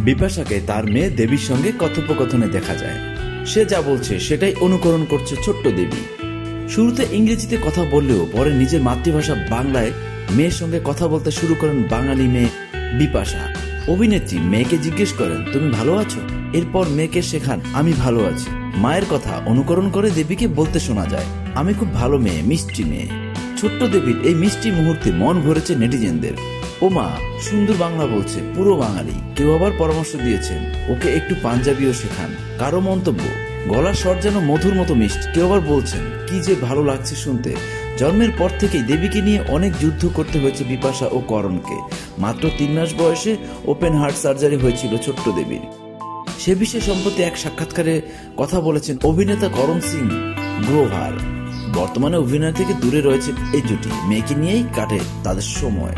বিপাশাকে তার মেয়ে দেবীর সঙ্গে কথোপকথনে দেখা যায়। সে যা বলছে সেটাই অনুকরণ করছে ছোট্ট দেবী। শুরুতে ইংরেজিতে কথা বললেও পরে নিজের মাতৃভাষা বাংলায় মেয়ের সঙ্গে কথা বলতে শুরু করেন বাঙালি মেয়ে বিপাশা। অভিনেত্রী মেয়েকে জিজ্ঞেস করেন, তুমি ভালো আছো? এরপর মেয়েকে শেখান, আমি ভালো আছি। মায়ের কথা অনুকরণ করে দেবীকে বলতে শোনা যায়, আমি খুব ভালো মেয়ে, মিষ্টি মেয়ে। ছোট্ট দেবীর এই মিষ্টি মুহূর্তে মন ভরেছে নেটিজেনদের। ও মা সুন্দর বাংলা বলছে, পুরো বাঙালি। কেউ আবার পরামর্শ দিয়েছেন ওকে একটু পাঞ্জাবিও শেখান। কারো মন্তব্য, গলার স্বর যেন মধুর মতো মিষ্টি। কেউ আবার বলছেন, কি যে ভালো লাগছে শুনতে। জন্মের পর থেকেই দেবীকে নিয়ে অনেক যুদ্ধ করতে হয়েছে বিপাশা ও করণকে। মাত্র 3 মাস বয়সে ওপেন হার্ট সার্জারি হয়েছিল ছোট্ট দেবীর। সে বিষয়ে সম্প্রতি এক সাক্ষাৎকারে কথা বলেছেন অভিনেতা করণ সিং গ্রোভার। বর্তমানে অভিনয় থেকে দূরে রয়েছে এই জুটি। মেয়েকে নিয়েই কাটে তাদের সময়।